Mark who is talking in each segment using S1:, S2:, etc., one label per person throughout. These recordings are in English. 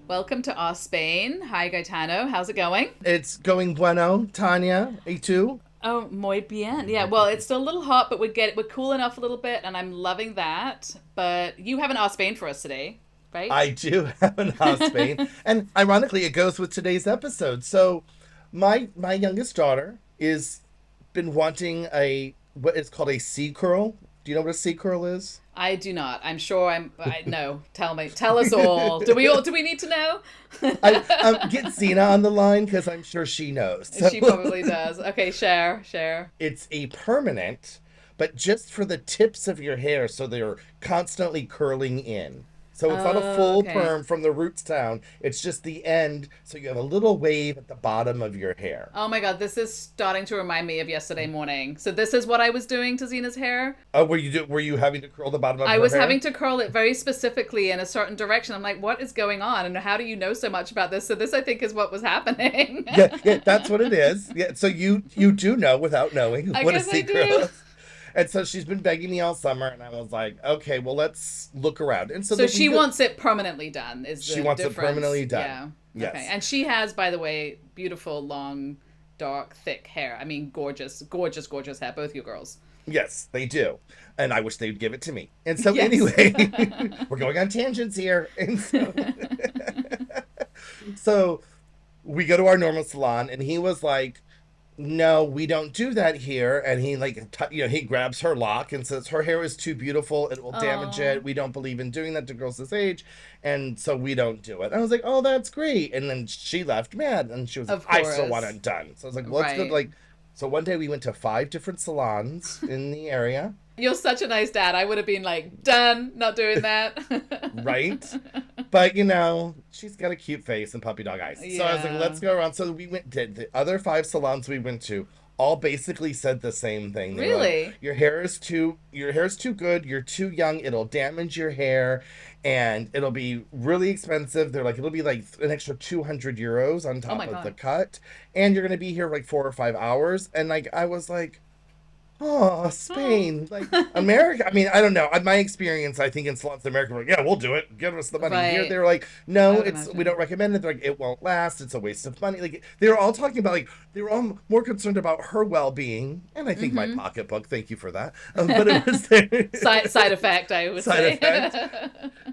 S1: Welcome to our Spain. Hi, Gaetano. How's it going?
S2: It's going bueno, Tanya. Y tú?
S1: Oh, muy bien. Yeah, well, it's still a little hot, but we're cool enough a little bit, and I'm loving that. But you haven't asked Spain for us today, right?
S2: I do have an house Spain, and ironically, it goes with today's episode. So, my youngest daughter is been wanting a what is called a C curl. Do you know what a C curl is?
S1: I do not. I'm sure I no. Tell me. Tell us all. Do we need to know?
S2: Get Zena on the line because I'm sure she knows.
S1: She probably does. Okay, share.
S2: It's a permanent, but just for the tips of your hair, so they're constantly curling in. So it's not a
S1: Oh,
S2: full
S1: okay.
S2: perm from the roots down. It's just the end, so you have a little wave at the bottom of your hair.
S1: Oh my God, this is starting to remind me of yesterday morning. So this is what I was doing to Zena's hair.
S2: Oh, were you having to curl the bottom of
S1: I
S2: her
S1: was
S2: hair?
S1: having to curl it very specifically in a certain direction. I'm like, what is going on? And how do you know so much about this? So this, I think, is what was happening.
S2: Yeah, that's what it is. Yeah, so you do know without knowing
S1: I
S2: what a
S1: guess I
S2: sea curl
S1: do.
S2: is. And so she's been begging me all summer, and I was like, okay, well, let's look around. And so
S1: So
S2: that we
S1: she
S2: go,
S1: wants it permanently done, is
S2: she
S1: the
S2: wants it
S1: difference.
S2: permanently
S1: Yeah.
S2: done.
S1: Okay.
S2: Yes.
S1: And she has, by the way, beautiful, long, dark, thick hair. I mean, gorgeous, gorgeous, gorgeous hair, both you girls.
S2: Yes, they do. And I wish they'd give it to me. And so
S1: Yes.
S2: anyway, we're going on tangents here. And so we go to our normal salon and he was like, "No, we don't do that here." And he he grabs her lock and says her hair is too beautiful, it will damage
S1: Oh,
S2: it. We don't believe in doing that to girls this age, and so we don't do it. I was like, "Oh, that's great." And then she left mad and she was like,
S1: of
S2: "I still want
S1: course.
S2: it done." So I was like, "Well, let's go."
S1: Right.
S2: So one day we went to five different salons in the area.
S1: You're such a nice dad. I would have been like, done, not doing that.
S2: Right? But she's got a cute face and puppy dog eyes. So I was like,
S1: Yeah.
S2: let's go around. So we went did the other five salons we went to all basically said the same thing. They were like,
S1: Really?
S2: your hair is too good, you're too young, it'll damage your hair and it'll be really expensive. They're like, it'll be like an extra 200 euros on
S1: Oh my
S2: top of the
S1: God.
S2: cut. And you're gonna be here like 4 or 5 hours. And like I was like, oh,
S1: Oh.
S2: Spain, like America. I mean, I don't know. In my experience, I think in salons in America, we're like, yeah, we'll do it. Give us the money. Here,
S1: Right.
S2: they're like,
S1: I
S2: no,
S1: would
S2: we don't
S1: imagine.
S2: recommend it. They're like, it won't last. It's a waste of money. Like they were all talking about they were all more concerned about her well being, and I think my
S1: Mm-hmm.
S2: pocketbook. Thank you for that. But it was their
S1: Side effect, I would
S2: side
S1: say.
S2: effect.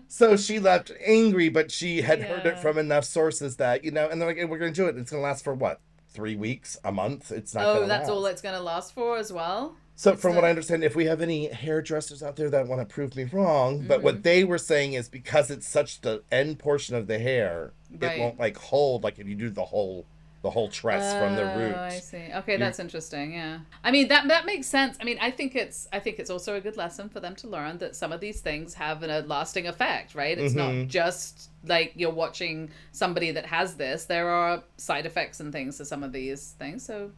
S2: So she left angry, but she had heard it
S1: Yeah.
S2: from enough sources that and they're like, hey, we're gonna do it. It's gonna last for what? 3 weeks, a month? It's not
S1: Oh,
S2: gonna
S1: that's all
S2: last.
S1: it's going to last for as well?
S2: So
S1: It's
S2: from what I
S1: not.
S2: understand, if we have any hairdressers out there that want to prove me wrong, but
S1: Mm-hmm.
S2: what they were saying is because it's such the end portion of the hair, it
S1: Right.
S2: won't like hold like if you do the whole tress from the
S1: Oh, I
S2: root.
S1: see. Okay,
S2: You're
S1: that's interesting. Yeah. I mean, that makes sense. I mean, I think it's also a good lesson for them to learn that some of these things have a lasting effect, right? It's not
S2: hmm
S1: just like you're watching somebody that has this. There are side effects and things to some of these things. So,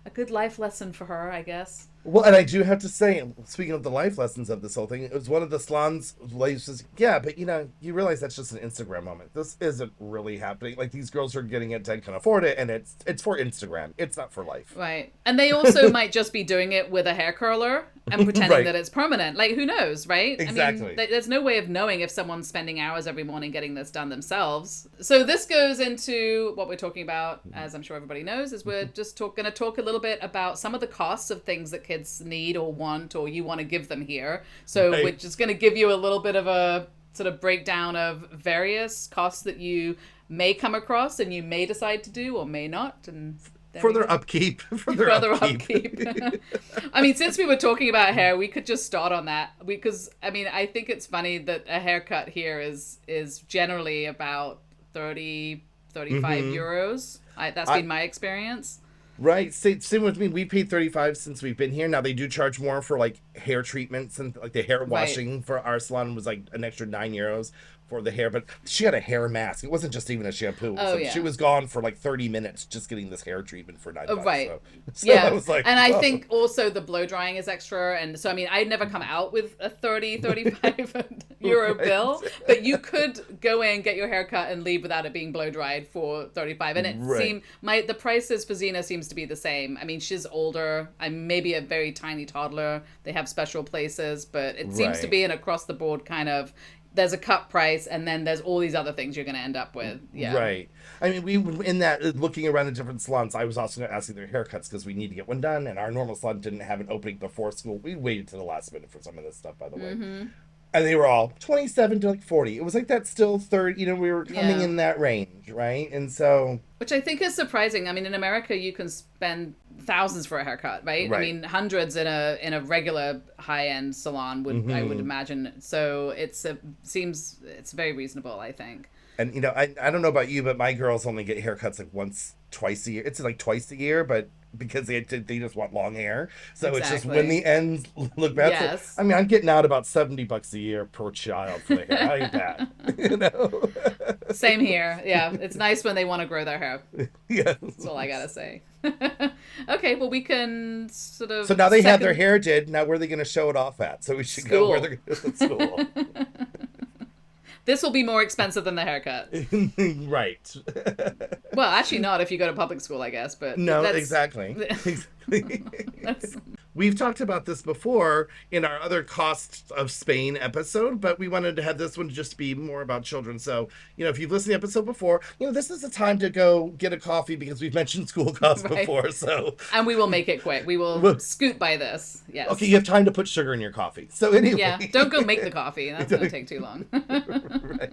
S1: a good life lesson for her, I guess.
S2: Well, and I do have to say, speaking of the life lessons of this whole thing, it was one of the salons lady says, yeah, but you realize that's just an Instagram moment. This isn't really happening. Like these girls are getting it and can afford it, and it's for Instagram. It's not for life.
S1: Right. And they also might just be doing it with a hair curler and pretending
S2: Right.
S1: that it's permanent. Like, who knows, right? I mean,
S2: Exactly.
S1: there's no way of knowing if someone's spending hours every morning getting this done themselves. So this goes into what we're talking about, as I'm sure everybody knows, is we're just going to talk a little bit about some of the costs of things that kids need or want or you want to give them here. So we're
S2: Right.
S1: just going to give you a little bit of a sort of breakdown of various costs that you may come across and you may decide to do or may not. And there
S2: For
S1: we
S2: their
S1: go.
S2: upkeep. For their
S1: Further
S2: upkeep.
S1: upkeep. I mean, since we were talking about hair, we could just start on that because I mean, I think it's funny that a haircut here is generally about 30, 35
S2: hmm
S1: euros. That's
S2: I,
S1: been my experience.
S2: Right. Same with me. We paid 35 since we've been here. Now they do charge more for like hair treatments and like the hair
S1: Right.
S2: washing for our salon was like an extra 9 euros for the hair. But she had a hair mask. It wasn't just even a shampoo.
S1: Oh
S2: So she
S1: yeah.
S2: was gone for like 30 minutes just getting this hair treatment for 9 bucks.
S1: Right.
S2: So I
S1: Yeah.
S2: was like,
S1: And I
S2: oh,
S1: think also the blow drying is extra. And so, I mean, I'd never come out with a 30, 35 euro
S2: right.
S1: bill, but you could go in, get your hair cut and leave without it being blow dried for 35. And it
S2: Right.
S1: seemed, the prices for Xena seems to be the same. I mean, she's older. I'm maybe a very tiny toddler. They have special places, but it seems to
S2: Right.
S1: be an across the board kind of there's a cut price, and then there's all these other things you're going to end up with. Yeah.
S2: Right. I mean, we in that looking around at different salons, I was also asking their haircuts because we need to get one done, and our normal salon didn't have an opening before school. We waited to the last minute for some of this stuff, by the way. And they were all 27 to like 40. It was like that still third, you know, we were coming in that range, right? And so,
S1: which I think is surprising. I mean, in America, you can spend thousands for a haircut, right? I mean, hundreds in a regular high-end salon would I would imagine. So it's very reasonable, I think.
S2: And you know, I don't know about you, but my girls only get haircuts like twice a year. It's like twice a year, but because they just want long hair, so it's just when the ends look bad.
S1: Yes.
S2: So, I mean, I'm getting out about $70 a year per child for the hair. I ain't bad, you know.
S1: Same here. Yeah, it's nice when they want to grow their hair.
S2: Yes.
S1: That's all I gotta say. Okay, well, we can sort of.
S2: So now they have their hair did. Now where are they going to show it off at? So we should go where they're going to school.
S1: This will be more expensive than the haircut.
S2: Right.
S1: Well, actually not if you go to public school, I guess, but
S2: no, exactly. We've talked about this before in our other Cost of Spain episode, but we wanted to have this one just be more about children. So, you know, if you've listened to the episode before, you know, this is the time to go get a coffee because we've mentioned school costs before. So,
S1: and we will make it quick. We will scoot by this. Yes.
S2: Okay, you have time to put sugar in your coffee. So anyway.
S1: Yeah, don't go make the coffee. That's going to take too long.
S2: Right.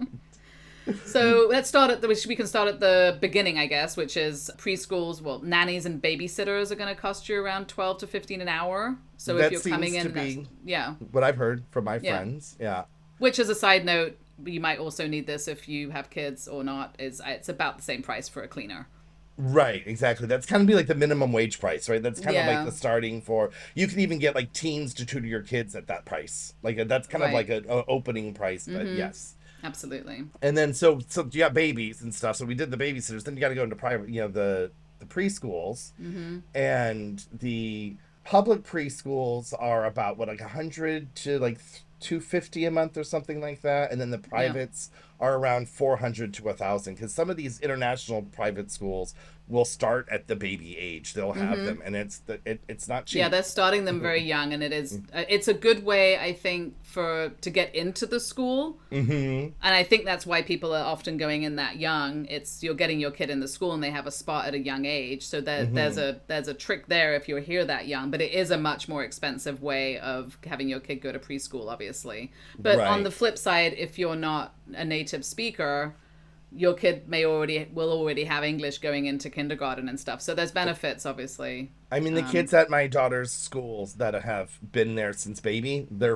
S1: So let's start we can start at the beginning, I guess, which is preschools. Well, nannies and babysitters are going to cost you around $12 to $15 an hour. So
S2: that
S1: if you're coming in,
S2: what I've heard from my friends. Yeah.
S1: Which, as a side note, you might also need this if you have kids or not. It's about the same price for a cleaner.
S2: Right, exactly. That's kind of be like the minimum wage price, right? That's kind of like the starting for. You can even get like teens to tutor your kids at that price. Like that's kind of like an opening price, but yes.
S1: Absolutely.
S2: And then so you got babies and stuff. So we did the babysitters. Then you got to go into private, you know, the preschools, and the public preschools are about what, like 100 to like 250 a month or something like that, and then the privates are around 400 to 1,000 because some of these international private schools will start at the baby age. They'll have them, and it's not cheap.
S1: Yeah, they're starting them very young, and it's a good way, I think, to get into the school. And I think that's why people are often going in that young. You're getting your kid in the school, and they have a spot at a young age. So there's a trick there if you're here that young, but it is a much more expensive way of having your kid go to preschool, obviously. But on the flip side, if you're not a native speaker, your kid will already have English going into kindergarten and stuff. So there's benefits, obviously.
S2: I mean, the kids at my daughter's schools that have been there since baby, they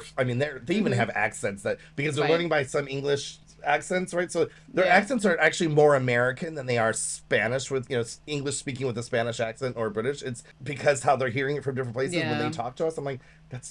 S2: even have accents because they're learning by some English accents, right? So their accents are actually more American than they are Spanish with, you know, English speaking with a Spanish accent or British. It's because how they're hearing it from different places when they talk to us. I'm like,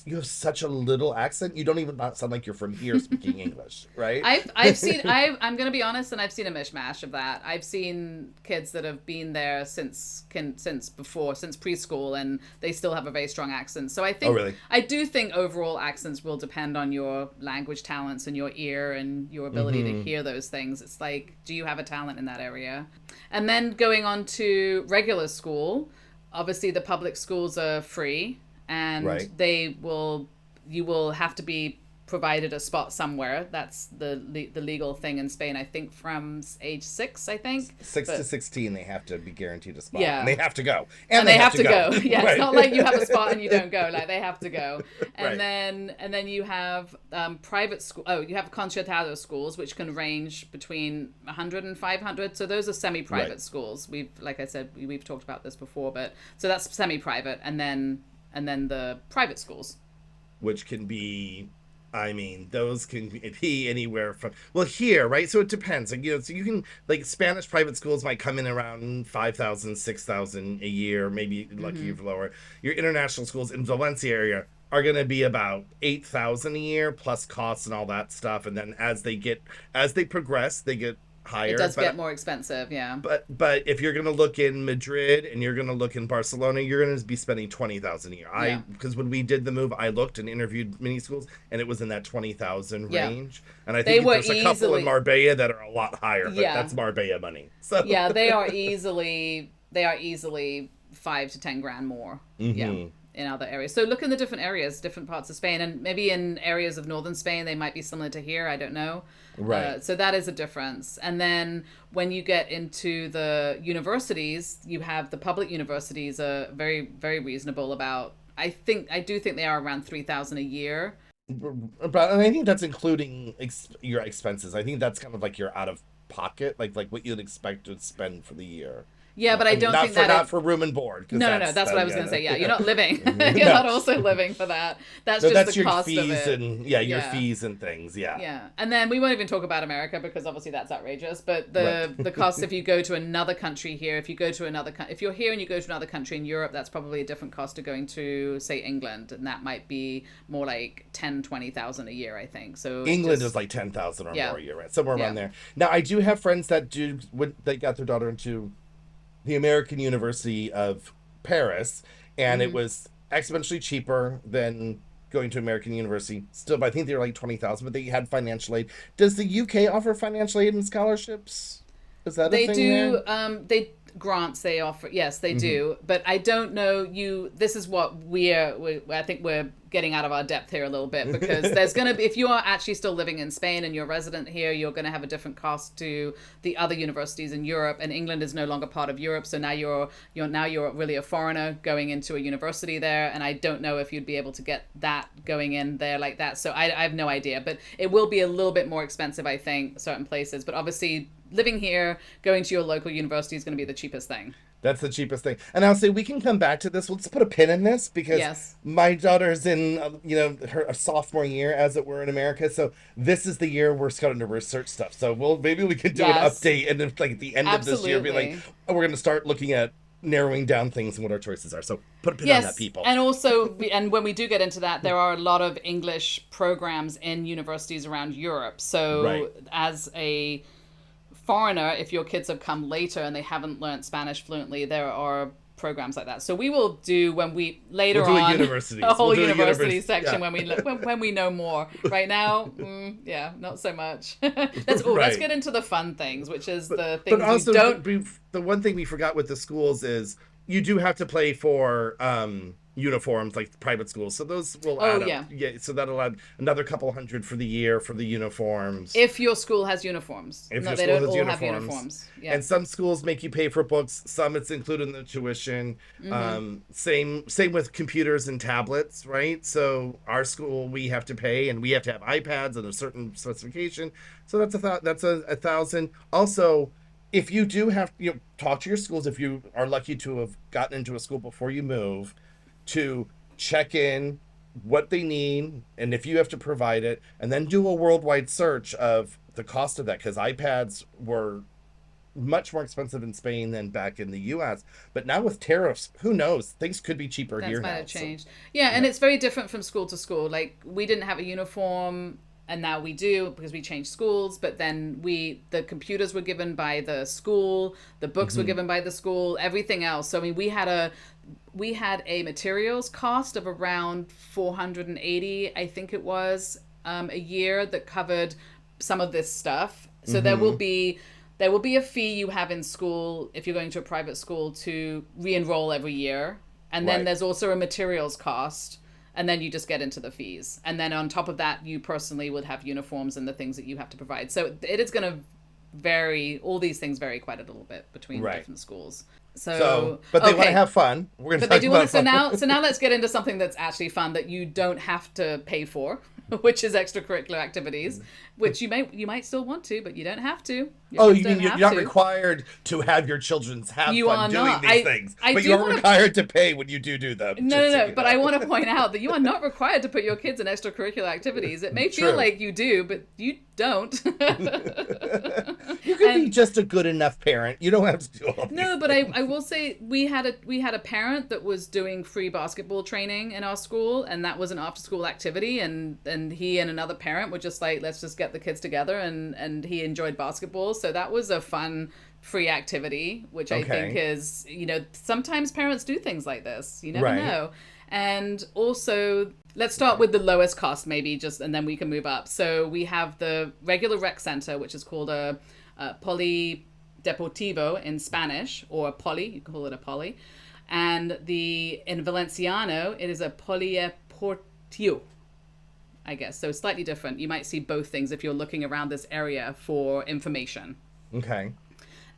S2: you have such a little accent. You don't even sound like you're from here speaking English, right?
S1: I'm going to be honest, and I've seen a mishmash of that. I've seen kids that have been there since preschool, and they still have a very strong accent. So I think, I do think overall accents will depend on your language talents and your ear and your ability to hear those things. It's like, do you have a talent in that area? And then going on to regular school, obviously the public schools are free. And you will have to be provided a spot somewhere. That's the legal thing in Spain, I think, from age 6, I think.
S2: 6 to 16, they have to be guaranteed a spot.
S1: Yeah.
S2: And they have to go.
S1: And they have to go. Yeah, it's not like you have a spot and you don't go. Like, they have to go. And then you have private school. Oh, you have concertado schools, which can range between 100 and 500. So those are semi-private schools. Like I said, we've talked about this before, but so that's semi-private, and then the private schools, which
S2: can be, I mean, those can be anywhere from, well, here, right? So it depends. Like, you know, so you can, like, Spanish private schools might come in around 5,000, 6,000 a year, maybe lucky if lower. Your international schools in Valencia area are going to be about 8,000 a year plus costs and all that stuff. And then as they progress, they get higher.
S1: It does get more expensive, yeah.
S2: But if you're going to look in Madrid and you're going to look in Barcelona, you're going to be spending 20,000 a year. Because when we did the move, I looked and interviewed mini schools, and it was in that 20,000 range. And I think there's a couple in Marbella that are a lot higher, but that's Marbella money. So
S1: yeah, they are easily 5 to 10 grand more. Yeah. in other areas. So look in the different areas, different parts of Spain, and maybe in areas of northern Spain they might be similar to here. I don't know.
S2: Right.
S1: So that is a difference. And then when you get into the universities, you have the public universities are very, very reasonable about. I do think they are around 3,000 a year.
S2: But I think that's including your expenses. I think that's kind of like your out of pocket, like what you'd expect to spend for the year.
S1: Yeah, but I don't think that
S2: not for room and board.
S1: No. That's what I was going to say. Yeah, you're not living. You're not also living for that. That's just the cost of it.
S2: That's your fees and your fees and things. Yeah.
S1: Yeah, and then we won't even talk about America because obviously that's outrageous. But the cost if you go to another country here, if you're here and you go to another country in Europe, that's probably a different cost to going to say England, and that might be more like 10,000-20,000 a year, I think. So
S2: England is like 10,000 or more a year, right? Somewhere around there. Now I do have friends that they got their daughter into the American University of Paris, and it was exponentially cheaper than going to American University. Still, but I think they were like 20,000, but they had financial aid. Does the UK offer financial aid and scholarships? Is that a thing there?
S1: They grants they offer. Yes, they do. But I don't know. This is what I think we're getting out of our depth here a little bit, because there's going to be, if you are actually still living in Spain and you're resident here, you're going to have a different cost to the other universities in Europe, and England is no longer part of Europe. So now you're really a foreigner going into a university there. And I don't know if you'd be able to get that going in there like that. So I have no idea, but it will be a little bit more expensive, I think, certain places. But obviously living here, going to your local university is going to be the cheapest thing.
S2: That's the cheapest thing. And I'll say we can come back to this. Let's put a pin in this, because my daughter's in, her sophomore year, as it were, in America. So this is the year we're starting to research stuff. So maybe we could do an update, and then like at the end of this year, be like, we're going to start looking at narrowing down things and what our choices are. So put a pin on that, people.
S1: And also, and when we do get into that, there are a lot of English programs in universities around Europe. So as a foreigner, if your kids have come later and they haven't learned Spanish fluently, there are programs like that. So we will do a whole university section when we know more. Right now, not so much. Let's get into the fun things, which is the things. But also,
S2: the one thing we forgot with the schools is you do have to pay for uniforms, like private schools. So those will add up. Yeah, so that'll add another couple hundred for the year for the uniforms.
S1: If your school has uniforms. They don't all have uniforms. Yeah.
S2: And some schools make you pay for books. Some it's included in the tuition. Same with computers and tablets, right? So our school, we have to pay, and we have to have iPads and a certain specification. So that's a $1,000. Also, if you do have, talk to your schools, if you are lucky to have gotten into a school before you move, to check in what they need, and if you have to provide it, and then do a worldwide search of the cost of that, because iPads were much more expensive in Spain than back in the US. But now with tariffs, who knows? Things could be cheaper here now.
S1: That might have changed. So, and it's very different from school to school. Like, we didn't have a uniform, and now we do, because we changed schools. But then the computers were given by the school, the books were given by the school, everything else. So I mean, we had a materials cost of around $480, I think it was, a year, that covered some of this stuff. So there will be a fee you have in school if you're going to a private school to re-enroll every year, and then there's also a materials cost. And then you just get into the fees. And then on top of that, you personally would have uniforms and the things that you have to provide. So it is going to vary. All these things vary quite a little bit between different schools.
S2: But they want to have fun.
S1: So now let's get into something that's actually fun that you don't have to pay for, which is extracurricular activities, which you might still want to, but you don't have to.
S2: You mean you're not required to have your children have fun doing these things, but you are required to pay when you do them.
S1: No. But I want to point out that you are not required to put your kids in extracurricular activities. It may feel like you do, but you don't.
S2: You can be just a good enough parent. You don't have to do all.
S1: No, but I will say we had a parent that was doing free basketball training in our school, and that was an after school activity, and he and another parent were just like, let's just get the kids together, and he enjoyed basketball. So that was a fun free activity, which I think is, sometimes parents do things like this. You never know. And also, let's start with the lowest cost, maybe, and then we can move up. So we have the regular rec center, which is called a polideportivo in Spanish, or a poly, you can call it a poly. And in Valenciano, it is a polieportiu, I guess. So slightly different. You might see both things if you're looking around this area for information.
S2: Okay.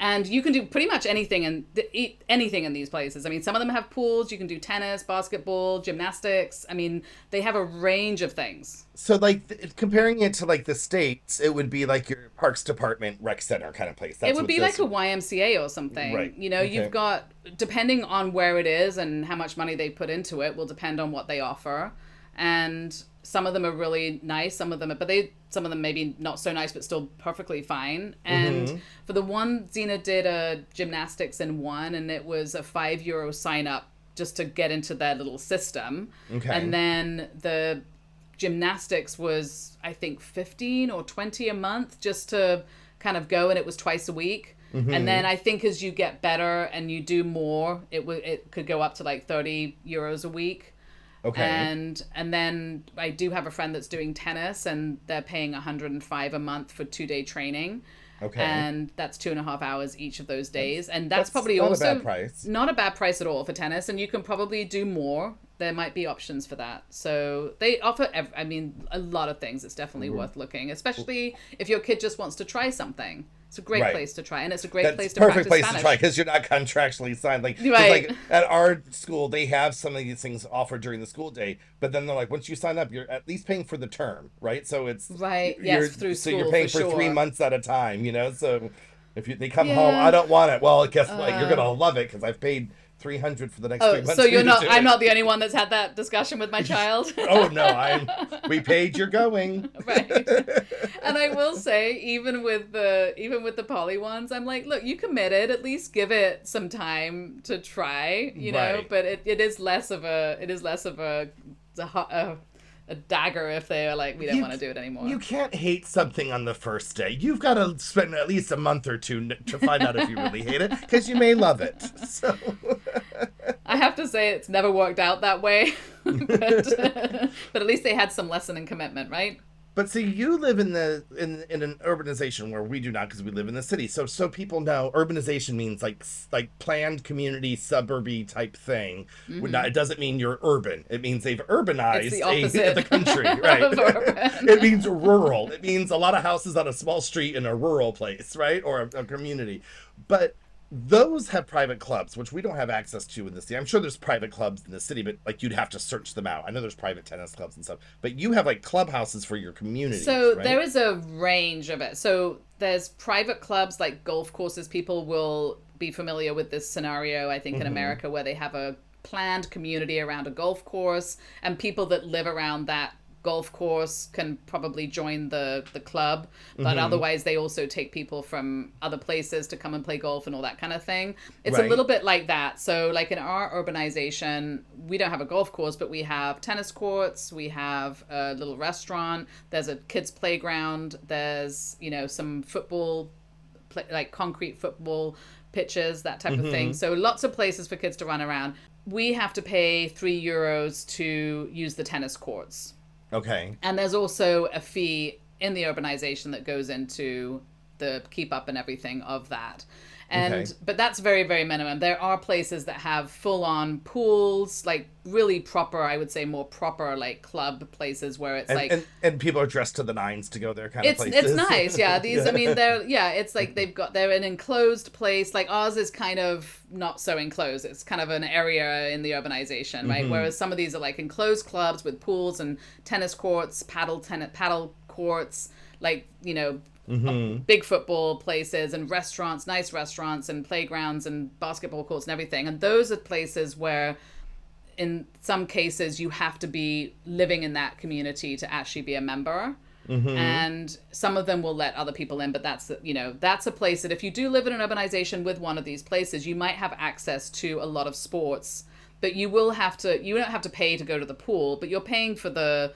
S1: And you can do pretty much anything in these places. I mean, some of them have pools. You can do tennis, basketball, gymnastics. I mean, they have a range of things.
S2: So, like, comparing it to, like, the States, it would be like your Parks Department rec center kind of place.
S1: It would be like a YMCA or something.
S2: Right.
S1: You know,
S2: Okay.
S1: you've got, depending on where it is and how much money they put into it, will depend on what they offer. And some of them are really nice, some of them maybe not so nice, but still perfectly fine. And for the one, Zena did a gymnastics in one, and it was a €5 sign up just to get into their little system.
S2: Okay.
S1: And then the gymnastics was, I think, 15 or 20 a month just to kind of go, and it was twice a week. And then I think as you get better and you do more, it could go up to like €30 a week.
S2: Okay.
S1: And then I do have a friend that's doing tennis, and they're paying $105 a month for 2-day training.
S2: Okay.
S1: And that's 2.5 hours each of those days. And that's probably
S2: not
S1: also
S2: a bad price.
S1: Not a bad price at all for tennis. And you can probably do more. There might be options for that. So they offer, a lot of things. It's definitely worth looking, especially if your kid just wants to try something. It's a great place to try, and it's a great place to practice
S2: perfect place
S1: Spanish.
S2: to try because you're not contractually signed. Like,
S1: Right.
S2: like at our school, they have some of these things offered during the school day, but then they're like, once you sign up, you're at least paying for the term, right? So it's
S1: Right. Yes, through
S2: so
S1: school,
S2: you're paying
S1: for
S2: for 3
S1: sure.
S2: months at a time, you know. So if they come
S1: Yeah.
S2: home, I don't want it. Well, guess what? You're gonna love it because I've paid $300 for the next 3 months.
S1: So you're not.
S2: to do
S1: I'm
S2: it.
S1: not the only one that's had that discussion with my child.
S2: Oh no, we paid. You're going.
S1: Right. And I will say, even with the poly ones, I'm like, look, you committed. At least give it some time to try. You know,
S2: Right.
S1: but it is less of a dagger if they are like, we don't want to do it anymore.
S2: You can't hate something on the first day. You've got to spend at least a month or two to find out if you really hate it, because you may love it. So
S1: I have to say it's never worked out that way, but at least they had some lesson and commitment, right?
S2: But see, you live in an urbanization where we do not, because we live in the city. So people know urbanization means like planned community, suburby type thing. It doesn't mean you're urban. It means they've urbanized
S1: It's the opposite
S2: the country, right?
S1: of urban.
S2: It means rural. It means a lot of houses on a small street in a rural place, right? Or a community. But those have private clubs, which we don't have access to in the city. I'm sure there's private clubs in the city, but like you'd have to search them out. I know there's private tennis clubs and stuff, but you have like clubhouses for your community.
S1: So
S2: right?
S1: there is a range of it. So there's private clubs like golf courses. People will be familiar with this scenario, I think, in America, where they have a planned community around a golf course, and people that live around that golf course can probably join the club, but otherwise they also take people from other places to come and play golf and all that kind of thing. It's
S2: Right.
S1: a little bit like that. So like in our urbanization, we don't have a golf course, but we have tennis courts, we have a little restaurant, there's a kids playground, there's, you know, some football, like concrete football pitches, that type of thing. So lots of places for kids to run around. We have to pay €3 to use the tennis courts.
S2: Okay.
S1: And there's also a fee in the urbanization that goes into the keep up and everything of that. And
S2: Okay.
S1: but that's very, very minimum. There are places that have full on pools, like really proper, I would say more proper like club places where it's
S2: and people are dressed to the nines to go there kind of places.
S1: it's nice, yeah. These I mean it's like they're an enclosed place. Like ours is kind of not so enclosed. It's kind of an area in the urbanization, right? Whereas some of these are like enclosed clubs with pools and tennis courts, paddle courts, like, you know, big football places and restaurants, nice restaurants and playgrounds and basketball courts and everything. And those are places where in some cases you have to be living in that community to actually be a member. And some of them will let other people in, but that's a place that if you do live in an urbanization with one of these places, you might have access to a lot of sports, but you don't have to pay to go to the pool, but you're paying for the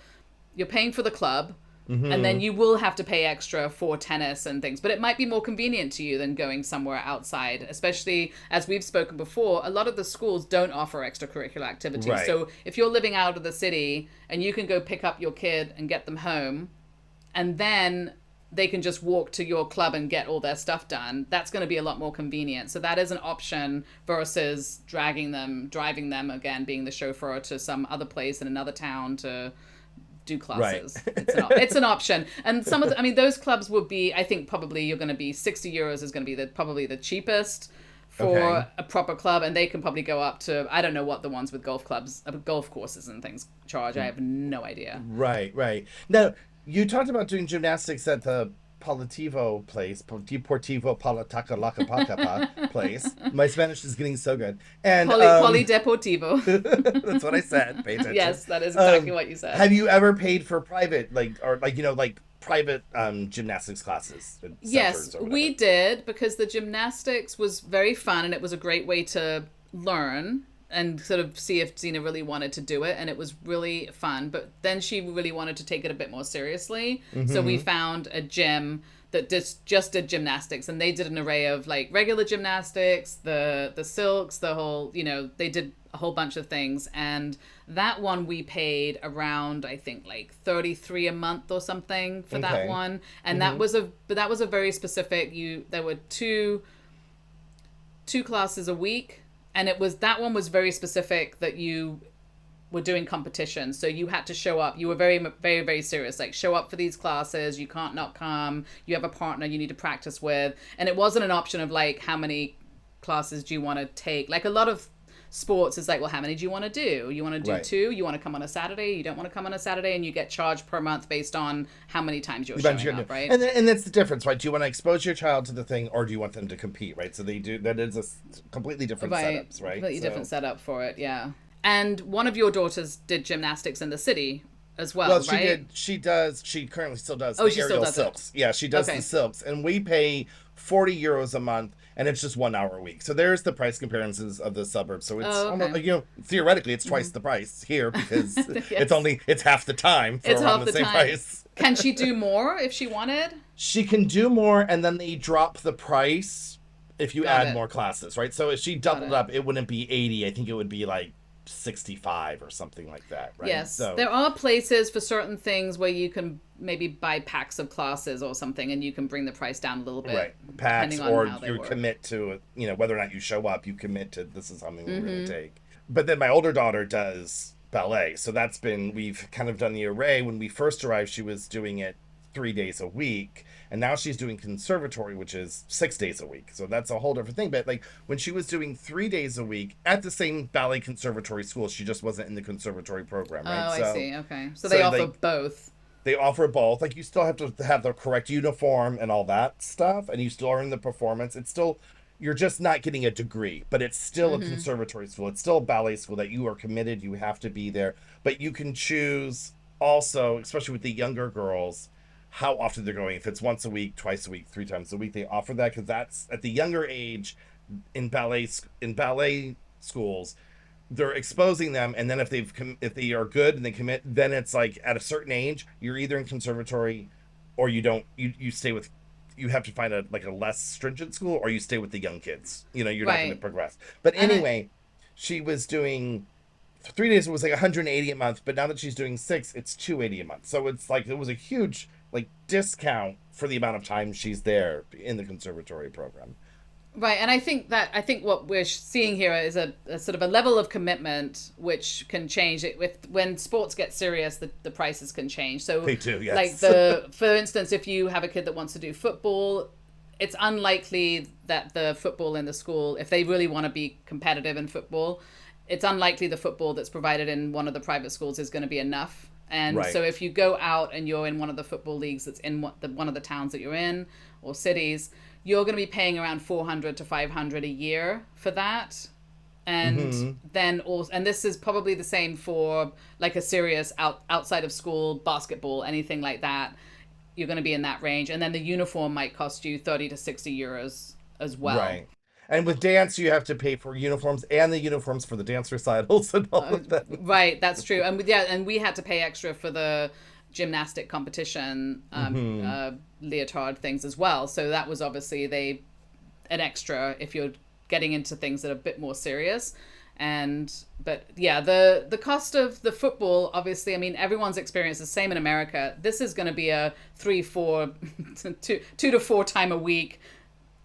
S1: club. And then you will have to pay extra for tennis and things, but it might be more convenient to you than going somewhere outside, especially as we've spoken before, a lot of the schools don't offer extracurricular activities.
S2: Right.
S1: So if you're living out of the city and you can go pick up your kid and get them home, and then they can just walk to your club and get all their stuff done. That's going to be a lot more convenient. So that is an option versus driving them again, being the chauffeur to some other place in another town to do classes. Right. It's an option. And some of those clubs would be, I think probably you're going to be €60 is going to be probably the cheapest for a proper club, and they can probably go up to, I don't know what the ones with golf courses and things charge. I have no idea.
S2: Right. Now, you talked about doing gymnastics at the Deportivo Palataca place. My Spanish is getting so good. And
S1: Polideportivo.
S2: That's what I said. Pay attention.
S1: Yes, that is exactly what you said.
S2: Have you ever paid for private, private gymnastics classes?
S1: Yes, we did, because the gymnastics was very fun and it was a great way to learn and sort of see if Zena really wanted to do it, and it was really fun. But then she really wanted to take it a bit more seriously. So we found a gym that just did gymnastics, and they did an array of like regular gymnastics, the silks, the whole, they did a whole bunch of things. And that one we paid around, I think, like $33 a month or something for that one. And that was a very specific, there were two classes a week. And that one was very specific that you were doing competitions. So you had to show up. You were very, very, very serious. Like, show up for these classes. You can't not come. You have a partner you need to practice with. And it wasn't an option of like, how many classes do you want to take? Like a lot of sports is like, well, how many do you want to do? You want to do 2? You want to come on a Saturday? You don't want to come on a Saturday? And you get charged per month based on how many times you're showing up, right?
S2: And that's the difference, right? Do you want to expose your child to the thing, or do you want them to compete, right? So that is a completely different setups, right?
S1: Completely different setup for it, yeah. And one of your daughters did gymnastics in the city as well, right?
S2: Well, she does. She currently still does
S1: the aerial
S2: silks. Yeah, she does the silks. And we pay €40 a month, and it's just 1 hour a week. So there's the price comparisons of the suburbs. So it's almost, theoretically it's twice the price here, because it's half the time for around the same price.
S1: Can she do more if she wanted?
S2: She can do more, and then they drop the price if you add more classes, right? So if she doubled up, it wouldn't be 80. I think it would be like 65 or something like that, right?
S1: Yes. So there are places for certain things where you can maybe buy packs of classes or something, and you can bring the price down a little bit.
S2: Right. Packs, or you commit to, whether or not you show up, you commit to, this is something we're going to take. But then my older daughter does ballet. So we've kind of done the array. When we first arrived, she was doing it 3 days a week. And now she's doing conservatory, which is 6 days a week. So that's a whole different thing. But like when she was doing 3 days a week at the same ballet conservatory school, she just wasn't in the conservatory program, right?
S1: Oh, I see. Okay. So they offer both.
S2: They offer both. Like, you still have to have the correct uniform and all that stuff, and you still are in the performance. It's still, you're just not getting a degree, but it's still a conservatory school. It's still a ballet school that you are committed. You have to be there. But you can choose also, especially with the younger girls, how often they're going. If it's once a week, twice a week, 3 times a week, they offer that, because that's at the younger age in ballet schools. They're exposing them, and then if they are good and they commit, then it's like at a certain age, you're either in conservatory, or you don't. You stay with. You have to find a less stringent school, or you stay with the young kids. You're not going to progress. But anyway, she was doing 3 days. It was like $180 a month, but now that she's doing 6, it's $280 a month. So it's like, it was a huge discount for the amount of time she's there in the conservatory program.
S1: Right, and I think what we're seeing here is a sort of a level of commitment which can change it when sports get serious. The prices can change. So
S2: they do, yes.
S1: Like for instance, if you have a kid that wants to do football, it's unlikely that the football in the school, if they really want to be competitive in football, it's unlikely the football that's provided in one of the private schools is going to be enough. And so if you go out and you're in one of the football leagues that's in one of the towns that you're in or cities, you're going to be paying around $400 to $500 a year for that. And then also, and this is probably the same for like a serious outside of school basketball, anything like that. You're going to be in that range. And then the uniform might cost you 30 to 60 euros as well.
S2: Right. And with dance, you have to pay for uniforms and the uniforms for the dance recitals and all of that.
S1: Right, that's true. And and we had to pay extra for the gymnastic competition leotard things as well. So that was obviously an extra if you're getting into things that are a bit more serious. But yeah, the cost of the football, obviously, I mean, everyone's experience is the same in America. This is going to be a 2 to 4 time a week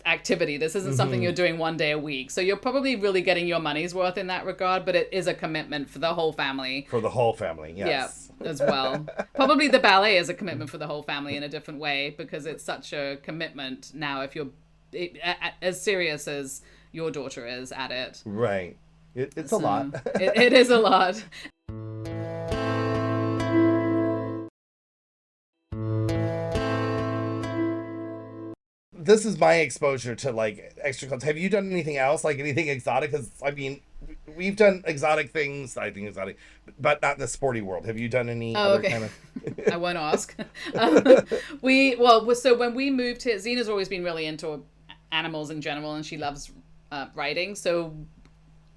S1: activity. This isn't something you're doing one day a week. So you're probably really getting your money's worth in that regard, but it is a commitment for the whole family.
S2: For the whole family, yes.
S1: Yeah, as well. Probably the ballet is a commitment for the whole family in a different way, because it's such a commitment now if you're as serious as your daughter is at it.
S2: Right. It's a lot.
S1: It is a lot.
S2: This is my exposure to like extra clubs. Have you done anything else, like anything exotic? Because I mean, we've done exotic things. I think exotic, but not in the sporty world. Have you done any other kind of?
S1: I won't ask. So when we moved here, Zena's always been really into animals in general, and she loves riding. So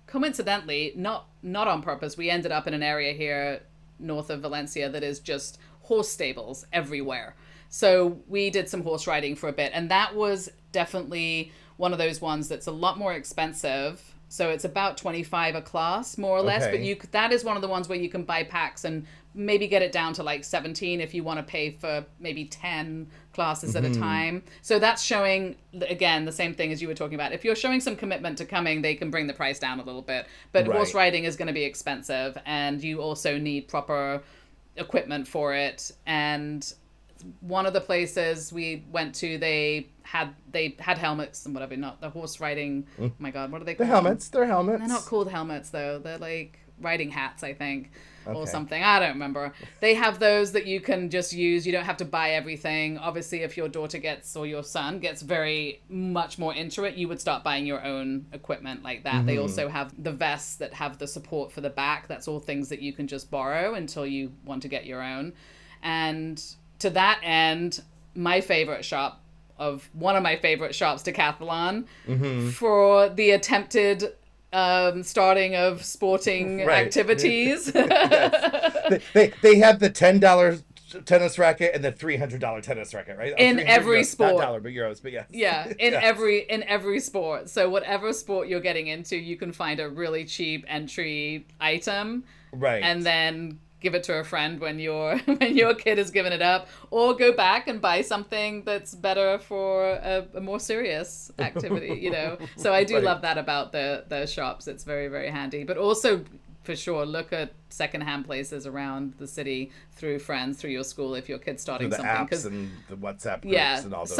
S1: coincidentally, not on purpose, we ended up in an area here north of Valencia that is just horse stables everywhere. So we did some horse riding for a bit, and that was definitely one of those ones that's a lot more expensive. So it's about 25 a class, more or less.
S2: Okay.
S1: But that is one of the ones where you can buy packs and maybe get it down to like 17 if you want to pay for maybe 10 classes at a time. So that's showing, again, the same thing as you were talking about. If you're showing some commitment to coming, they can bring the price down a little bit. But horse riding is going to be expensive, and you also need proper equipment for it. And one of the places we went to, they had helmets and whatever, not the horse riding. Oh my God, what are they called?
S2: They're helmets.
S1: They're not called helmets though. They're like riding hats, I think, or something. I don't remember. They have those that you can just use. You don't have to buy everything. Obviously, if your daughter or your son gets very much more into it, you would start buying your own equipment like that. They also have the vests that have the support for the back. That's all things that you can just borrow until you want to get your own. And to that end, one of my favorite shops, Decathlon, for the attempted starting of sporting activities.
S2: Yes. They have the $10 tennis racket and the $300 tennis racket, right?
S1: In every sport.
S2: Not dollar, but euros, but yes.
S1: Yeah, in every sport. So whatever sport you're getting into, you can find a really cheap entry item.
S2: Right.
S1: And then give it to a friend when your kid has given it up, or go back and buy something that's better for a more serious activity, you know. So I do love that about the shops. It's very, very handy. But also, for sure, look at secondhand places around the city through friends, through your school, if your kid's starting
S2: the
S1: something.
S2: Apps and the WhatsApp groups and all those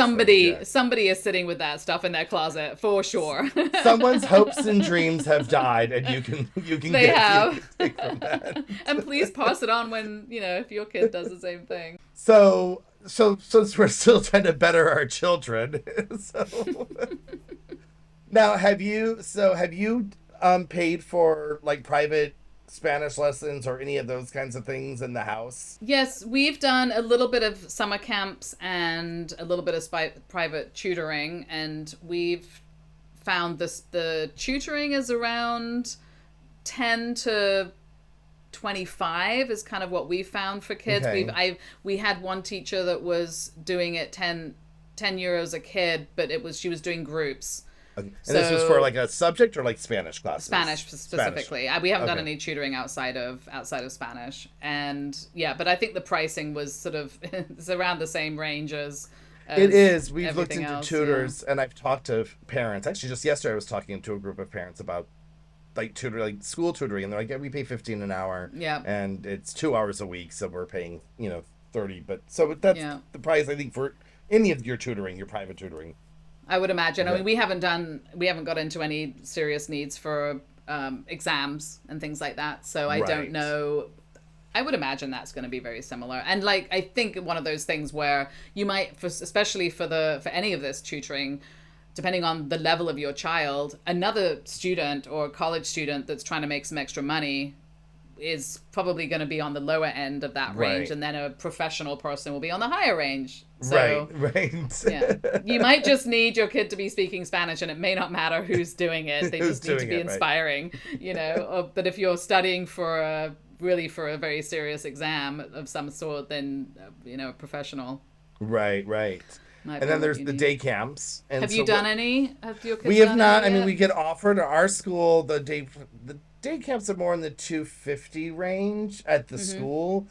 S1: somebody is sitting with that stuff in their closet for sure.
S2: Someone's hopes and dreams have died, and you can take from that.
S1: And please pass it on when, you know, if your kid does the same thing.
S2: So we're still trying to better our children. Now, have you paid for like private Spanish lessons or any of those kinds of things in the house?
S1: Yes, we've done a little bit of summer camps and a little bit of private tutoring, and we've found the tutoring is around 10 to 25 is kind of what we found for kids.
S2: Okay.
S1: We had one teacher that was doing it 10 euros a kid, but she was doing groups.
S2: And this was for like a subject or like Spanish classes?
S1: Spanish specifically. We haven't done any tutoring outside of Spanish. And yeah, but I think the pricing was sort of it's around the same range as
S2: it is. We've looked into
S1: else,
S2: tutors, and I've talked to parents. Actually, just yesterday I was talking to a group of parents about like school tutoring, and they're like, yeah, we pay $15 an hour.
S1: Yeah.
S2: And it's 2 hours a week, so we're paying, $30. But so that's the price, I think, for any of your tutoring, your private tutoring.
S1: I would imagine. I mean, we haven't got into any serious needs for exams and things like that. So I don't know. I would imagine that's going to be very similar. And like, I think one of those things where you might, especially for any of this tutoring, depending on the level of your child, another student or college student that's trying to make some extra money is probably going to be on the lower end of that range, and then a professional person will be on the higher range. So,
S2: right.
S1: Yeah, you might just need your kid to be speaking Spanish, and it may not matter who's doing it. They just need to be inspiring, But if you're studying for a very serious exam of some sort, then a professional.
S2: Right.
S1: Might
S2: And
S1: be
S2: then
S1: what
S2: there's
S1: you
S2: the
S1: need.
S2: day camps. And
S1: Have
S2: so
S1: you done any? Have your kids
S2: we have
S1: done
S2: not.
S1: any
S2: I mean,
S1: yet?
S2: we get offered at our school the day camps are more in the 250 range at the school,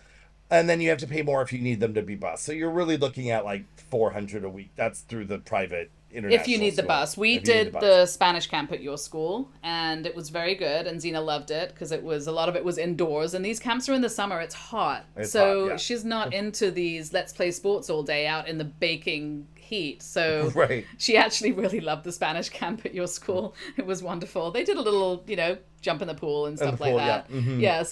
S2: and then you have to pay more if you need them to be bused. So you're really looking at like 400 a week. That's through the private
S1: If you
S2: international
S1: need the
S2: school.
S1: bus. We
S2: If you need the
S1: did
S2: bus.
S1: the Spanish camp at your school, and it was very good, and Zena loved it because it was a lot of it was indoors, and these camps are in the summer. It's hot.
S2: It's
S1: so
S2: hot, yeah.
S1: she's not into these let's play sports all day out in the baking heat. So
S2: Right.
S1: she actually really loved the Spanish camp at your school. It was wonderful. They did a little, jump in the pool and stuff like
S2: pool,
S1: that.
S2: yeah. Mhm.
S1: Yeah,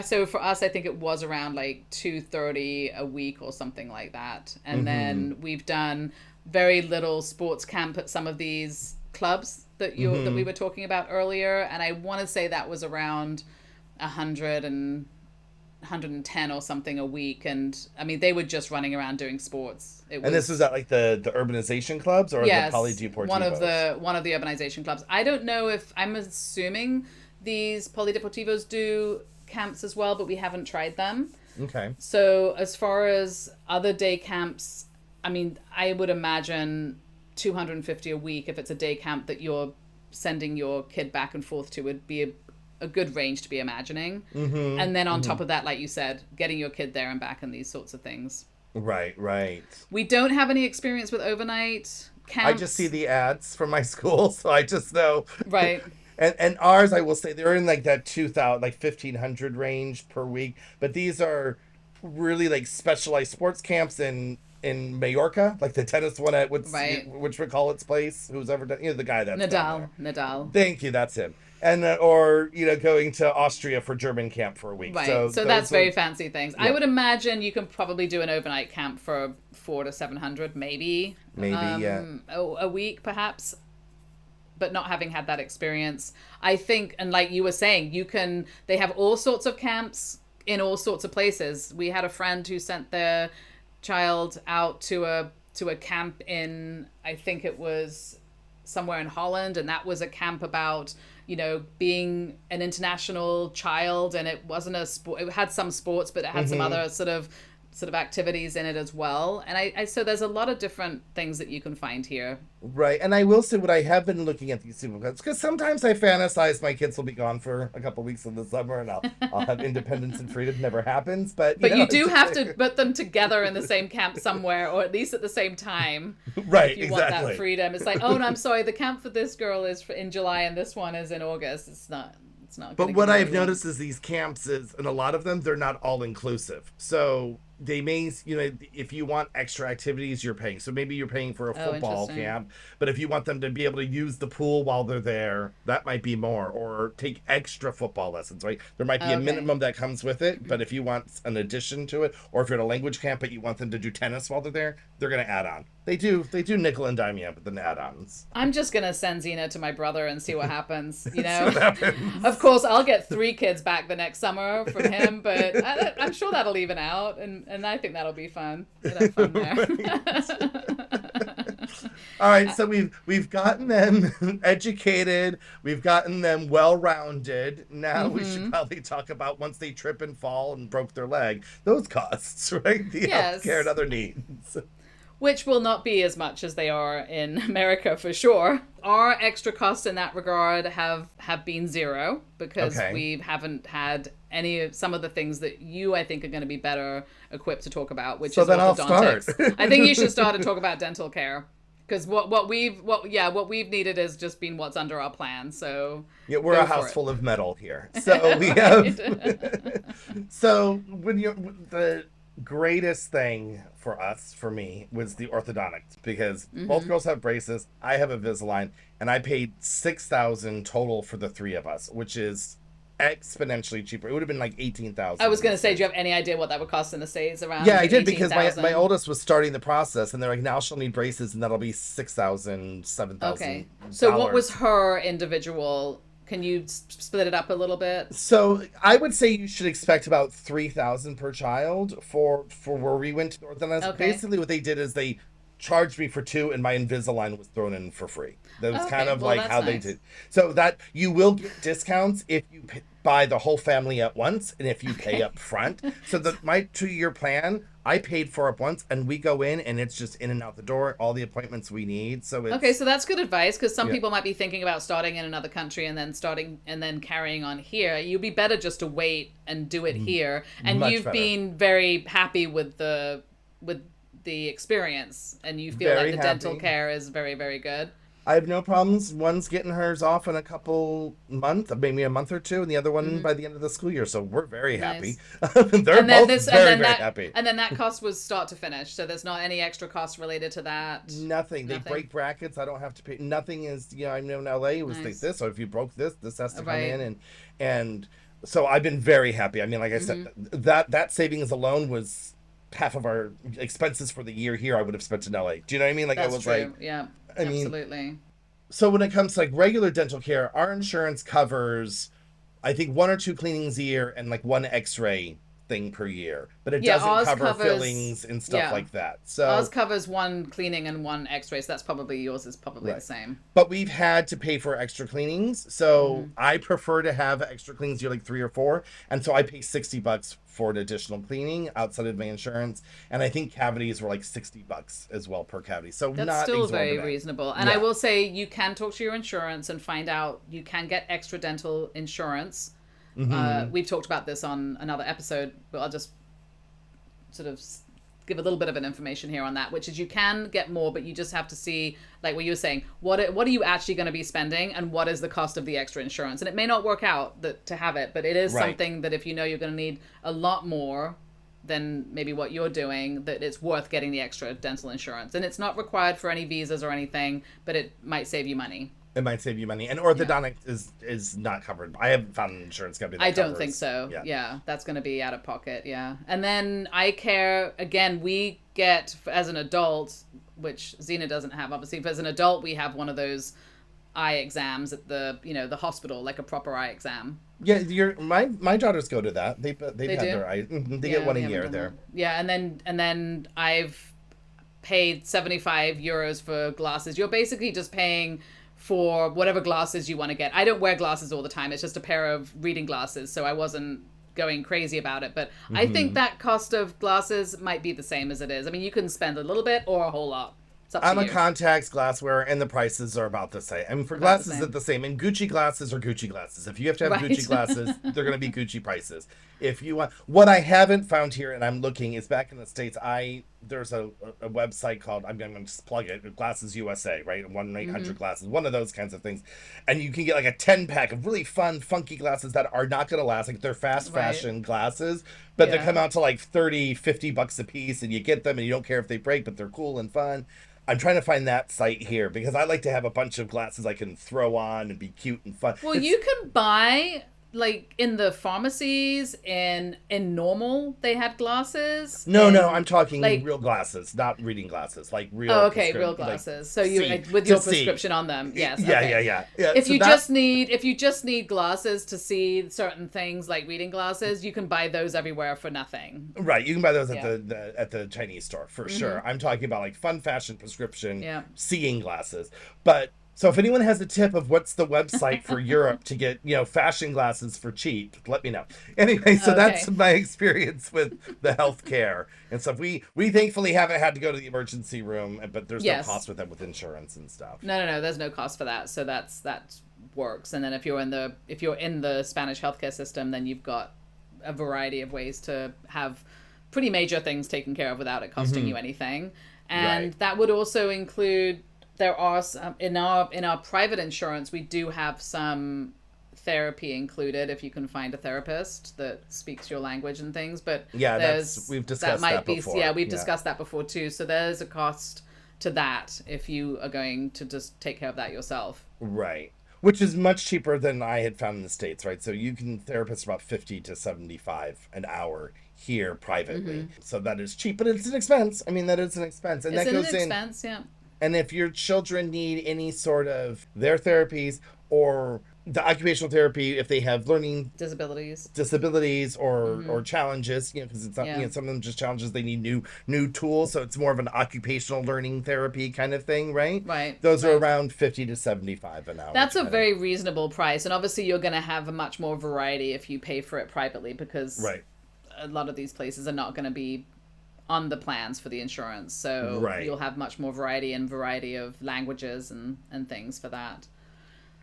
S1: so for us I think it was around like 230 a week or something like that. And then we've done very little sports camp at some of these clubs that we were talking about earlier, and I want to say that was around 110 or something a week. And I mean, they were just running around doing sports.
S2: And this was at like the urbanization clubs or
S1: yes,
S2: the polydeportivos?
S1: one of the urbanization clubs. I don't know if I'm assuming these polydeportivos do camps as well, but we haven't tried them.
S2: Okay.
S1: So as far as other day camps, I mean, I would imagine 250 a week if it's a day camp that you're sending your kid back and forth to would be a good range to be imagining. And then on top of that, like you said, getting your kid there and back and these sorts of things.
S2: Right.
S1: We don't have any experience with overnight camps.
S2: I just see the ads from my school, so I just know.
S1: Right.
S2: And ours, I will say, they're in like that 2,000, like 1,500 range per week. But these are really like specialized sports camps in Mallorca, like the tennis one at which we call its place. Who's ever done, the guy that's
S1: Nadal.
S2: Thank you, that's him. And or going to Austria for German camp for a week.
S1: Right. So
S2: those
S1: that's
S2: are
S1: very fancy things.
S2: Yeah.
S1: I would imagine you can probably do an overnight camp for 400 to 700, maybe.
S2: Yeah.
S1: A week, perhaps. But not having had that experience, I think, and like you were saying, they have all sorts of camps in all sorts of places. We had a friend who sent their child out to a camp in, I think it was somewhere in Holland, and that was a camp about being an international child, and it wasn't a sport. It had some sports, but it had some other sort of activities in it as well. And I so there's a lot of different things that you can find here.
S2: Right. And I will say what I have been looking at these super clubs, because sometimes I fantasize my kids will be gone for a couple of weeks in the summer and I'll have independence and freedom. Never happens. But
S1: you do have to put them together in the same camp somewhere, or at least at the same time.
S2: Right.
S1: If you want that freedom. It's like, oh, no, I'm sorry, the camp for this girl is in July and this one is in August. It's not.
S2: But what I've noticed is these camps and a lot of them, they're not all inclusive. So they may, if you want extra activities, you're paying. So maybe you're paying for a football camp, but if you want them to be able to use the pool while they're there, that might be more, or take extra football lessons, right? There might be a minimum that comes with it, but if you want an addition to it, or if you're at a language camp, but you want them to do tennis while they're there, they're going to add on. They do nickel and dime you with the add-ons.
S1: I'm just going to send Zena to my brother and see what happens, Of course, I'll get 3 kids back the next summer from him, but I'm sure that'll even out, and I think that'll be fun. We'll have fun there.
S2: All right, so we've gotten them educated, we've gotten them well-rounded. Now we should probably talk about once they trip and fall and broke their leg, those costs, right? The healthcare and other needs.
S1: Which will not be as much as they are in America for sure. Our extra costs in that regard have been zero because we haven't had some of the things that you, I think, are going to be better equipped to talk about, which is orthodontics. I think you should start to talk about dental care. Because what we've needed has just been what's under our plan. So
S2: yeah, we're a house full of metal here. So we have. So when the greatest thing for me was the orthodontics, because both girls have braces. I have Invisalign, and I paid $6,000 total for the 3 of us, which is exponentially cheaper. It would have been like 18,000.
S1: I was going to say, do you have any idea what that would cost in the States? Around
S2: I did, because
S1: 18,000?
S2: my oldest was starting the process, and they're like, now she'll need braces, and that'll be $6,000, $7,000.
S1: Okay. So what was her individual? Can you split it up a little bit?
S2: So I would say you should expect about $3,000 per child for where we went to the orthodontist.
S1: Okay.
S2: Basically, what they did is they charged me for 2, and my Invisalign was thrown in for free. That was kind of like how they did. So that you will get discounts if you buy the whole family at once, and if you pay up front. So my 2-year plan, I paid for up once, and we go in, and it's just in and out the door, all the appointments we need. So it's,
S1: okay, so that's good advice, because some people might be thinking about starting in another country and then carrying on here. You'd be better just to wait and do it here. And
S2: Much
S1: you've
S2: better.
S1: been very happy with the experience, and you feel
S2: Very
S1: like the dental
S2: happy.
S1: care is very, very good.
S2: I have no problems. One's getting hers off in a couple months, maybe a month or two, and the other one by the end of the school year. So we're very happy. They're both very happy.
S1: And then that cost was start to finish, so there's not any extra cost related to that.
S2: Nothing. They break brackets. I don't have to pay. Nothing is. I know in LA it was like this. So if you broke this, this has to come in, and so I've been very happy. I mean, like I said, that savings alone was half of our expenses for the year here. I would have spent in LA. Do you know what I mean? Like
S1: That's
S2: I was
S1: true.
S2: like,
S1: yeah,
S2: I mean,
S1: absolutely.
S2: So when it comes to like regular dental care, our insurance covers, I think 1 or 2 cleanings a year and like 1 X-ray thing per year, but it doesn't cover fillings and stuff like that. So
S1: ours covers 1 cleaning and 1 X-ray. So that's probably yours is probably the same.
S2: But we've had to pay for extra cleanings, so I prefer to have extra cleanings. You're like 3 or 4, and so I pay $60 for an additional cleaning outside of my insurance. And I think cavities were like $60 as well per cavity. So
S1: that's
S2: not
S1: still
S2: exorbitant.
S1: very reasonable. And I will say you can talk to your insurance and find out you can get extra dental insurance. We've talked about this on another episode, but I'll just sort of give a little bit of an information here on that, which is you can get more, but you just have to see, like what you were saying, what are you actually going to be spending, and what is the cost of the extra insurance. And it may not work out to have it, but it is something that if you know you're going to need a lot more than maybe what you're doing, that it's worth getting the extra dental insurance. And it's not required for any visas or anything, but it might save you money.
S2: It might save you money. And orthodontics is not covered. I haven't found an insurance company that
S1: I don't
S2: covers.
S1: think so. Yeah, that's going to be out of pocket. Yeah. And then eye care, again, we get, as an adult, which Xena doesn't have, obviously, but as an adult, we have one of those eye exams at the hospital, like a proper eye exam.
S2: Yeah, my daughters go to that. They've had their eye. They get one a year there.
S1: Yeah, and then I've paid €75 for glasses. You're basically just paying for whatever glasses you want to get. I don't wear glasses all the time. It's just a pair of reading glasses, so I wasn't going crazy about it. But I think that cost of glasses might be the same as it is. I mean, you can spend a little bit or a whole lot.
S2: I'm a contacts glassware, and the prices are about the same. I mean, for glasses, it's the same. And Gucci glasses are Gucci glasses. If you have to have Gucci glasses, they're going to be Gucci prices. If you want, what I haven't found here, and I'm looking, is back in the States. There's a website called, I'm going to just plug it, Glasses USA, right? 1-800 glasses, one of those kinds of things, and you can get like a 10-pack of really fun, funky glasses that are not going to last. Like they're fast fashion glasses, but they come out to like $30-$50 a piece, and you get them, and you don't care if they break, but they're cool and fun. I'm trying to find that site here because I like to have a bunch of glasses I can throw on and be cute and fun.
S1: Well, you can buy, like, in the pharmacies, in normal, they had glasses.
S2: No, I'm talking like, real glasses, not reading glasses, like real.
S1: Oh, okay, real glasses. So you with your prescription on them, yes.
S2: Yeah,
S1: okay.
S2: yeah.
S1: If you just need glasses to see certain things, like reading glasses, you can buy those everywhere for nothing.
S2: Right, you can buy those at the Chinese store for sure. I'm talking about like fun fashion prescription seeing glasses, but. So if anyone has a tip of what's the website for Europe to get, fashion glasses for cheap, let me know. Anyway, so that's my experience with the healthcare and stuff. We thankfully haven't had to go to the emergency room, but there's no cost with them with insurance and stuff.
S1: No, there's no cost for that. So that works. And then if you're in the Spanish healthcare system, then you've got a variety of ways to have pretty major things taken care of without it costing you anything. And that would also include. There are some in our private insurance. We do have some therapy included if you can find a therapist that speaks your language and things. But
S2: we've discussed that before.
S1: We've discussed that before too. So there's a cost to that if you are going to just take care of that yourself.
S2: Right, which is much cheaper than I had found in the States. Right, so you can therapist about $50 to $75 an hour here privately. So that is cheap, but it's an expense. I mean, that is an expense, and that goes in expense. Yeah. And if your children need any sort of their therapies or the occupational therapy, if they have learning
S1: disabilities
S2: or challenges, because it's not, some of them just challenges, they need new tools, so it's more of an occupational learning therapy kind of thing, right? Those are around 50 to 75 an hour.
S1: That's a very reasonable price, and obviously you're going to have a much more variety if you pay for it privately, because a lot of these places are not going to be on the plans for the insurance, so you'll have much more variety of languages and things for that.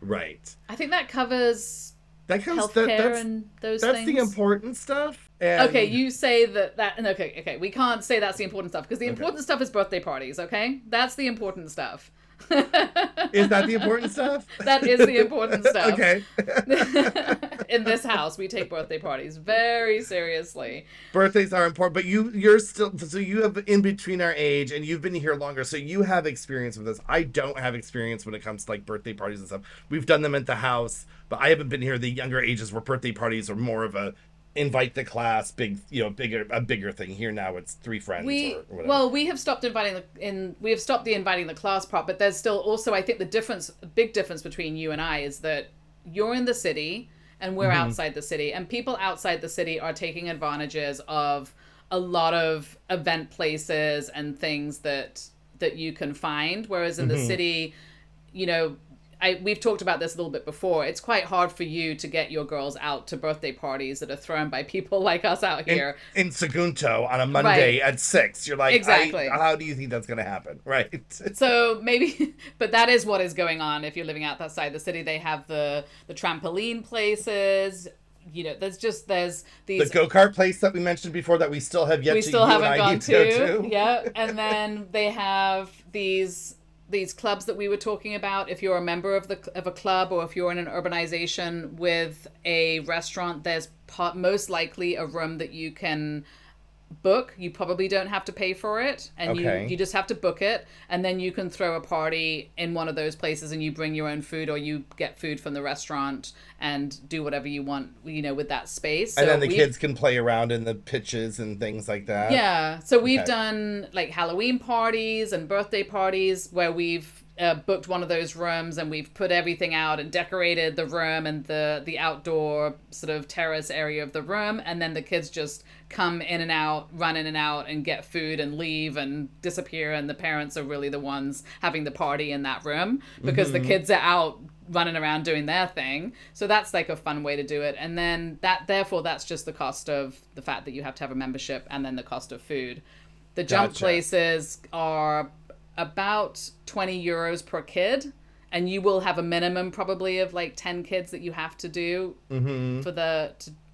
S2: Right.
S1: I think that covers healthcare and those things.
S2: That's the important stuff. And...
S1: Okay, you say that. Okay. We can't say that's the important stuff, because the important stuff is birthday parties. Okay, that's the important stuff.
S2: Is that the important stuff?
S1: That is the important stuff.
S2: Okay.
S1: In this house, we take birthday parties very seriously.
S2: Birthdays are important, but you're still, so you have in between our age, and you've been here longer, so you have experience with this. I don't have experience when it comes to like birthday parties and stuff. We've done them at the house, but I haven't been here the younger ages where birthday parties are more of a invite the class, bigger thing. Here now it's 3 friends or whatever.
S1: Well, we have stopped inviting the class part, but there's still also, I think the big difference between you and I is that you're in the city and we're outside the city, and people outside the city are taking advantages of a lot of event places and things that you can find, whereas in the city, we've talked about this a little bit before. It's quite hard for you to get your girls out to birthday parties that are thrown by people like us out here.
S2: In Sagunto on a Monday at 6. You're like,
S1: exactly.
S2: How do you think that's going to happen? Right.
S1: So maybe, but that is what is going on. If you're living outside the city, they have the trampoline places. There's these...
S2: The go-kart place that we mentioned before that we still have yet to go to.
S1: Yeah. And then they have these clubs that we were talking about. If you're a member of a club, or if you're in an urbanization with a restaurant, there's most likely a room that you can book. You probably don't have to pay for it, and you just have to book it, and then you can throw a party in one of those places, and you bring your own food, or you get food from the restaurant and do whatever you want, with that space.
S2: And then the kids can play around in the pitches and things like that.
S1: Yeah. So we've done like Halloween parties and birthday parties where we've booked one of those rooms, and we've put everything out and decorated the room and the outdoor sort of terrace area of the room, and then the kids just come in and out, run in and out, and get food and leave and disappear, and the parents are really the ones having the party in that room, because the kids are out running around doing their thing. So that's like a fun way to do it. And then that's just the cost of the fact that you have to have a membership, and then the cost of food. The jump places are about 20 euros per kid, and you will have a minimum probably of like 10 kids that you have to do for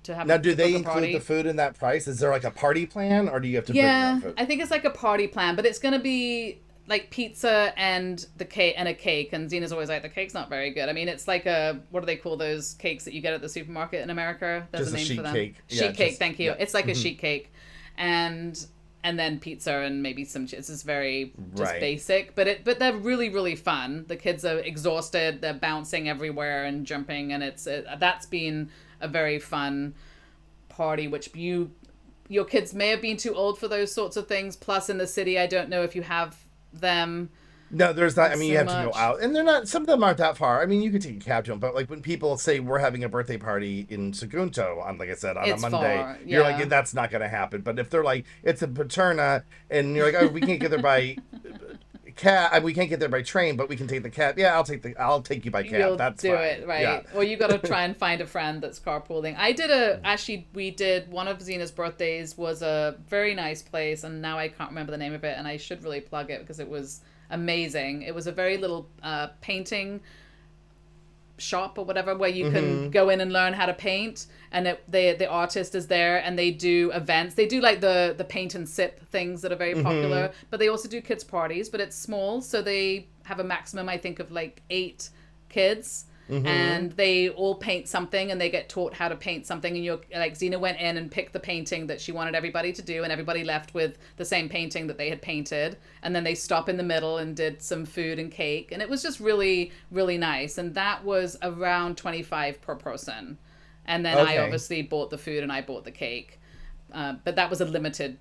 S1: to have.
S2: Now, do they include the food in that price? Is there like a party plan, or do you have to bring your own food?
S1: I think it's like a party plan, but it's going to be like pizza and the cake and a cake. And Zena's always like, the cake's not very good. I mean, it's like what do they call those cakes that you get at the supermarket in America? There's
S2: just
S1: a name for them.
S2: Cake.
S1: Sheet cake. Thank you. Yeah. It's like a sheet cake, and then pizza and maybe some chips. It's very just basic, but they're really, really fun. The kids are exhausted. They're bouncing everywhere and jumping, and that's been a very fun party, which your kids may have been too old for those sorts of things. Plus in the city, I don't know if you have them.
S2: No, there's not. I mean, you have to go out, and they're not. Some of them aren't that far. I mean, you could take a cab to them, but like when people say we're having a birthday party in Sagunto on, like I said, on a Monday, you're like, that's not going to happen. But if they're like, it's in Paterna, and you're like, oh, we can't get there by cab. We can't get there by train, but we can take the cab. Yeah, I'll take you by cab.
S1: You'll
S2: that's
S1: do
S2: fine.
S1: It right. Yeah. Well, you got to try and find a friend that's carpooling. We did one of Zena's birthdays was a very nice place, and now I can't remember the name of it, and I should really plug it because it was amazing. It was a very little painting shop or whatever where you can go in and learn how to paint, and the artist is there, and they do events. They do like the paint and sip things that are very popular, but they also do kids parties, but it's small, so they have a maximum, I think, of like 8 kids. And they all paint something, and they get taught how to paint something, and like Zena went in and picked the painting that she wanted everybody to do, and everybody left with the same painting that they had painted, and then they stop in the middle and did some food and cake, and it was just really, really nice. And that was around 25 per person, and then I obviously bought the food and I bought the cake, but that was a limited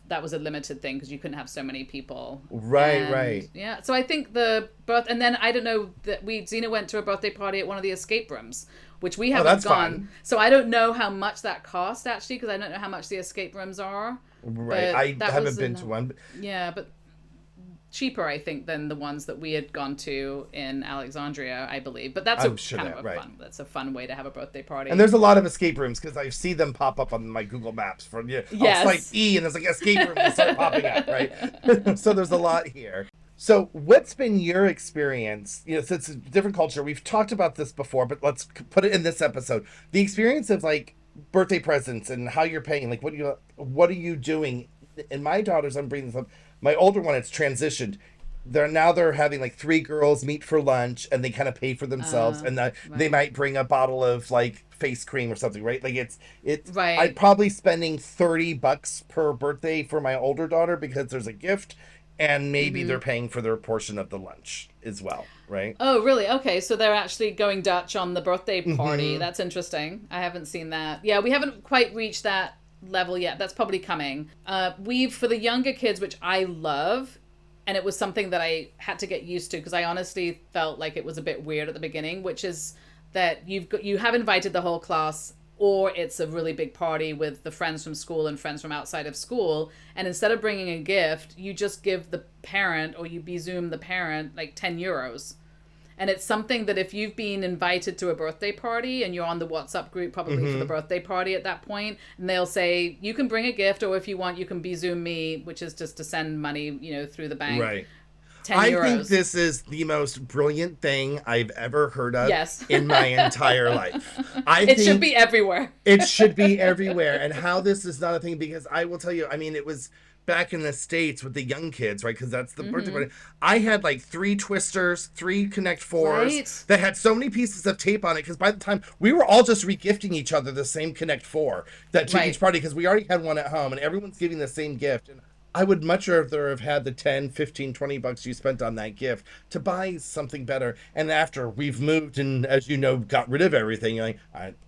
S1: that was a limited thing because you couldn't have so many people.
S2: Right.
S1: Yeah. So I think the birth, and then I don't know that Zena went to a birthday party at one of the escape rooms, which we haven't gone. Fun. So I don't know how much that cost actually, because I don't know how much the escape rooms are.
S2: Right. I haven't been to one.
S1: Yeah, but cheaper, I think, than the ones that we had gone to in Alexandria, I believe. But that's that's a fun way to have a birthday party.
S2: And there's a lot of escape rooms because I see them pop up on my Google Maps from I'll type E and there's like escape room and start popping up, right? So there's a lot here. So what's been your experience? Since it's a different culture, we've talked about this before, but let's put it in this episode. The experience of like birthday presents and how you're paying, like what are you doing? And my daughters, I'm bringing this up. My older one, it's transitioned. They're having like 3 girls meet for lunch and they kind of pay for themselves. And they might bring a bottle of like face cream or something, right? Like it's
S1: right.
S2: I'm probably spending $30 per birthday for my older daughter because there's a gift and maybe they're paying for their portion of the lunch as well, right?
S1: Oh, really? Okay. So they're actually going Dutch on the birthday party. That's interesting. I haven't seen that. Yeah, we haven't quite reached that level yet. That's probably coming. For the younger kids, which I love, and it was something that I had to get used to because I honestly felt like it was a bit weird at the beginning, which is that you have invited the whole class, or it's a really big party with the friends from school and friends from outside of school, and instead of bringing a gift, you just give the parent, or you Zoom the parent, like €10. And it's something that if you've been invited to a birthday party and you're on the WhatsApp group probably for the birthday party at that point, and they'll say, you can bring a gift, or if you want, you can Zoom me, which is just to send money, through the bank.
S2: Right.
S1: €10.
S2: I think this is the most brilliant thing I've ever heard of in my entire life.
S1: It should be everywhere.
S2: It should be everywhere. And how this is not a thing, because I will tell you, I mean, it was back in the States with the young kids, right? Because that's the birthday party. I had like 3 twisters, 3 Connect 4s that had so many pieces of tape on it. Because by the time we were all just regifting each other the same Connect 4 that to each party, because we already had one at home and everyone's giving the same gift. And I would much rather have had the 10, 15, $20 you spent on that gift to buy something better. And after we've moved and, as you know, got rid of everything, you're like,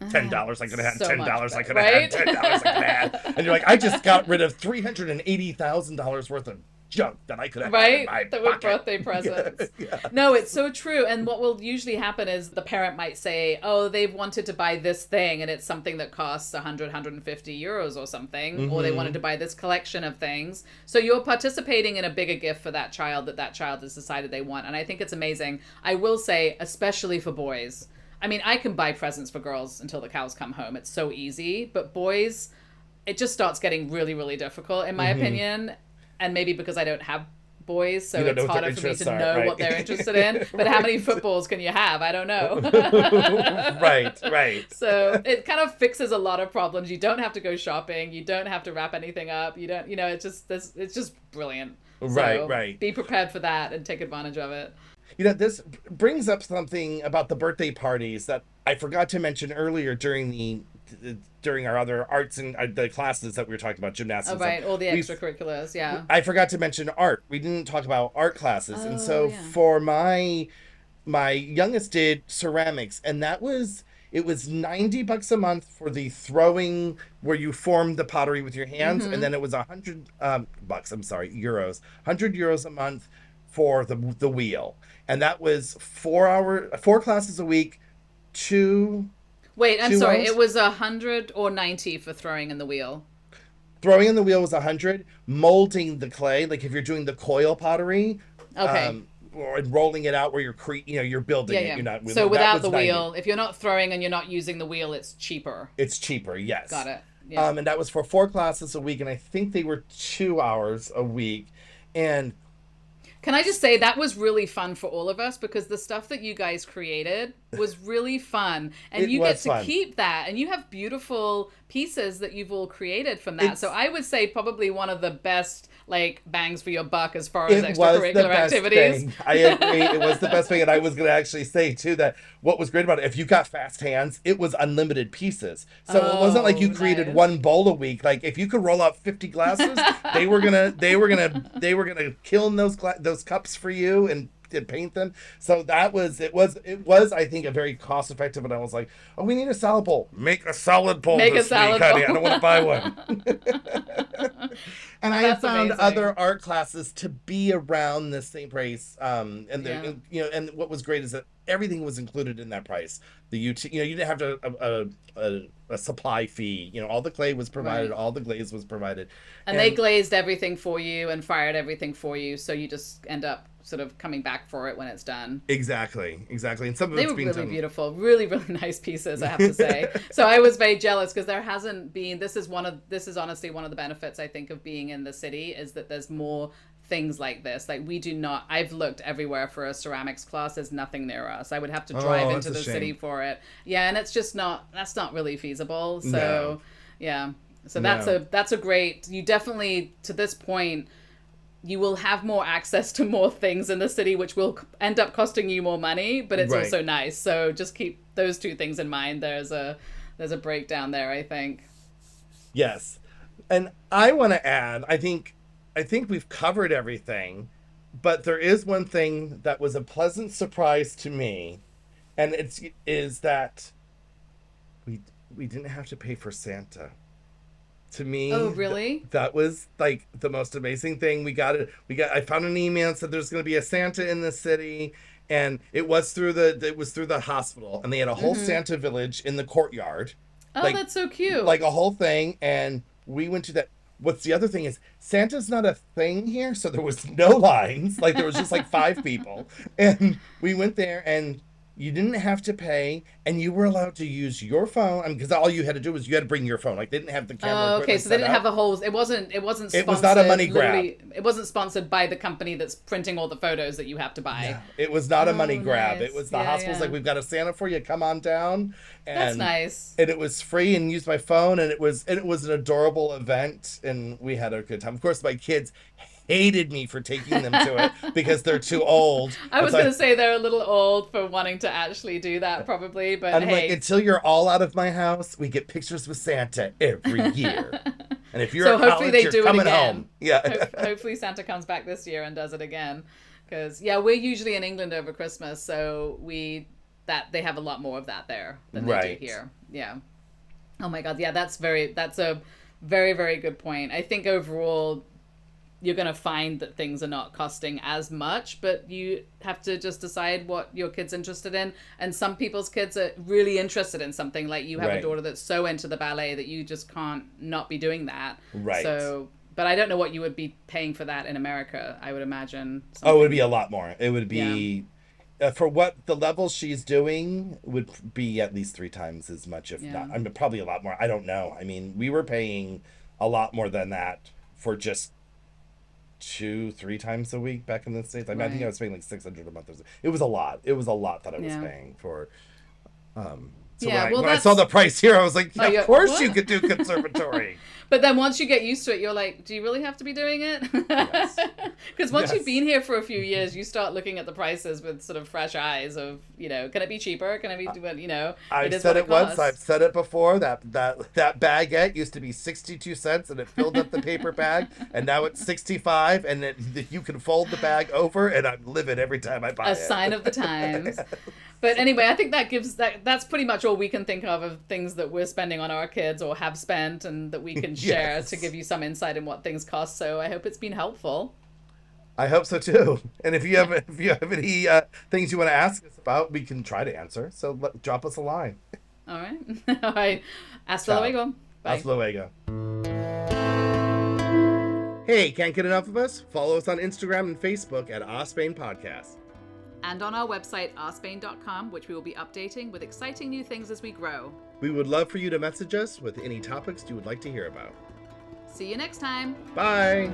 S2: $10 I could have had,
S1: so
S2: $10 I could have had, $10 I could have had. And you're like, I just got rid of $380,000 worth of junk that I could have had in my
S1: that
S2: pocket.
S1: were birthday presents. No, it's so true. And what will usually happen is the parent might say, oh, they've wanted to buy this thing and it's something that costs 150 euros or something, or they wanted to buy this collection of things. So you're participating in a bigger gift for that child that child has decided they want. And I think it's amazing. I will say, especially for boys. I mean, I can buy presents for girls until the cows come home. It's so easy. But boys, it just starts getting really, really difficult, in my opinion. And maybe because I don't have boys, so it's harder for me to know what they're interested in. But how many footballs can you have? I don't know.
S2: Right.
S1: So it kind of fixes a lot of problems. You don't have to go shopping. You don't have to wrap anything up. You don't, it's just brilliant.
S2: Right. Be
S1: prepared for that and take advantage of it.
S2: This brings up something about the birthday parties that I forgot to mention earlier during our other arts and the classes that we were talking about, gymnastics.
S1: Oh, right. All the extracurriculars, yeah.
S2: I forgot to mention art. We didn't talk about art classes. And so for my youngest did ceramics, and it was $90 a month for the throwing where you formed the pottery with your hands. And then it was €100, euros, €100 a month for the wheel. And that was 4 classes a week, 2
S1: Wait, I'm sorry. It was 100 or 90 for throwing in the wheel.
S2: Throwing in the wheel was 100. Molding the clay, like if you're doing the coil pottery, or rolling it out where you're building it. You're not.
S1: So without the wheel, if you're not throwing and you're not using the wheel, it's cheaper.
S2: It's cheaper, yes.
S1: Got it. Yeah.
S2: And that was for 4 classes a week, and I think they were 2 hours a week, and.
S1: Can I just say that was really fun for all of us, because the stuff that you guys created was really fun, and you get to keep that, and you have beautiful pieces that you've all created from that. So I would say probably one of the best bangs for your buck as far as extracurricular activities.
S2: Thing. I agree. It was the best thing. And I was going to actually say too that what was great about it, if you got fast hands, it was unlimited pieces. So it wasn't like you created one bowl a week. Like if you could roll out 50 glasses, they were gonna kiln those cups for you and and paint them. So it was I think a very cost effective. And I was like, oh, we need a salad bowl. Make a salad bowl
S1: Make a
S2: this
S1: salad
S2: week, honey.
S1: bowl.
S2: I don't want to buy one. And I have
S1: That's
S2: found
S1: amazing.
S2: other art classes to be around the same price. And
S1: Yeah.
S2: you know, and what was great is that everything was included in that price. The you know, you didn't have to a supply fee. You know, all the clay was provided,
S1: Right.
S2: all the glaze was provided,
S1: And they glazed everything for you and fired everything for you, so you just end up sort of coming back for it when it's done.
S2: exactly. And some of
S1: They
S2: it's
S1: were
S2: being
S1: really
S2: done.
S1: beautiful, really, really nice pieces, I have to say. So I was very jealous because there hasn't been. This is honestly one of the benefits, I think, of being in the city, is that there's more things like this. Like, we do not. I've looked everywhere for a ceramics class. There's nothing near us. I would have to drive
S2: that's
S1: into
S2: a
S1: the
S2: shame.
S1: city for it. Yeah, and it's just not. That's not really feasible. So
S2: No.
S1: yeah. So
S2: No.
S1: that's a great. You definitely, to this point, you will have more access to more things in the city, which will end up costing you more money, but it's
S2: Right.
S1: also nice. So just keep those two things in mind. There's a breakdown there, I think.
S2: Yes. And I want to add, I think we've covered everything, but there is one thing that was a pleasant surprise to me, and is that we didn't have to pay for Santa. To me,
S1: Oh, really?
S2: that was like the most amazing thing. I found an email and said there's going to be a Santa in the city, and it was through the hospital, and they had a whole Santa village in the courtyard.
S1: Oh,
S2: Like-
S1: that's so cute.
S2: Like a whole thing, and we went to that. What's the other thing is Santa's not a thing here, so there was no lines. Like, there was just like 5 people, and we went there, and you didn't have to pay, and you were allowed to use your phone. I mean, because all you had to do was you had to bring your phone. Like, they didn't have the camera.
S1: Oh, okay.
S2: equipment
S1: So they
S2: set
S1: didn't
S2: up.
S1: have a whole. It wasn't. Sponsored,
S2: It was not a money grab.
S1: literally- It wasn't sponsored by the company that's printing all the photos that you have to buy.
S2: No, it was not a money grab.
S1: nice.
S2: It was the
S1: Yeah,
S2: hospital's
S1: yeah.
S2: like, we've got a Santa for you. Come on down. And
S1: That's nice.
S2: And it was free, and used my phone, and it was an adorable event, and we had a good time. Of course, my kids hated me for taking them to it because they're too old.
S1: I was
S2: It's
S1: going
S2: like-
S1: to say they're a little old for wanting to actually do that, probably, but
S2: And I'm
S1: hey.
S2: like, until you're all out of my house, we get pictures with Santa every year. And if you're
S1: So
S2: at
S1: hopefully
S2: college,
S1: they
S2: you're
S1: do it
S2: coming
S1: again.
S2: home. Yeah.
S1: Hopefully Santa comes back this year and does it again, because we're usually in England over Christmas, so they have a lot more of that there than they
S2: Right.
S1: do here. Yeah. Oh my God. Yeah, that's a very, very good point. I think overall you're going to find that things are not costing as much, but you have to just decide what your kid's interested in. And some people's kids are really interested in something. Like, you have a
S2: Right.
S1: daughter that's so into the ballet that you just can't not be doing that.
S2: Right.
S1: So, but I don't know what you would be paying for that in America. I would imagine.
S2: Oh, it would
S1: something-
S2: be a lot more. It would be, for what the level she's doing, would be at least 3 times as much, if not. I mean, probably a lot more. I don't know. I mean, we were paying a lot more than that for just 2-3 times a week back in the States. I mean, I think I
S1: Right.
S2: was paying like $600 a month. It was a lot. It was a lot that I was
S1: Yeah.
S2: paying for. So
S1: Yeah,
S2: when,
S1: well,
S2: when I saw the price here, I was like,
S1: Oh,
S2: of
S1: yeah,
S2: course
S1: what?
S2: you could do conservatory.
S1: But then once you get used to it, you're like, do you really have to be doing it?
S2: Yes.
S1: Because once
S2: Yes.
S1: you've been here for a few years, you start looking at the prices with sort of fresh eyes of, can it be cheaper? Can it be,
S2: I've
S1: is
S2: said
S1: what
S2: it once.
S1: costs.
S2: I've said it before. That baguette used to be 62 cents, and it filled up the paper bag, and now it's 65, and you can fold the bag over, and I'm livid every time I buy
S1: A
S2: it.
S1: sign of the times. But anyway, I think that's pretty much all we can think of things that we're spending on our kids or have spent, and that we can share
S2: Yes.
S1: to give you some insight in what things cost. So I hope it's been helpful.
S2: I hope so too. And if you have any things you want to ask us about, we can try to answer. So drop us a line.
S1: All right. All right. Hasta
S2: Ciao.
S1: luego. Bye.
S2: Hasta luego. Hey, can't get enough of us? Follow us on Instagram and Facebook at Spain Podcast.
S1: And on our website, ourspain.com, which we will be updating with exciting new things as we grow.
S2: We would love for you to message us with any topics you would like to hear about.
S1: See you next time.
S2: Bye.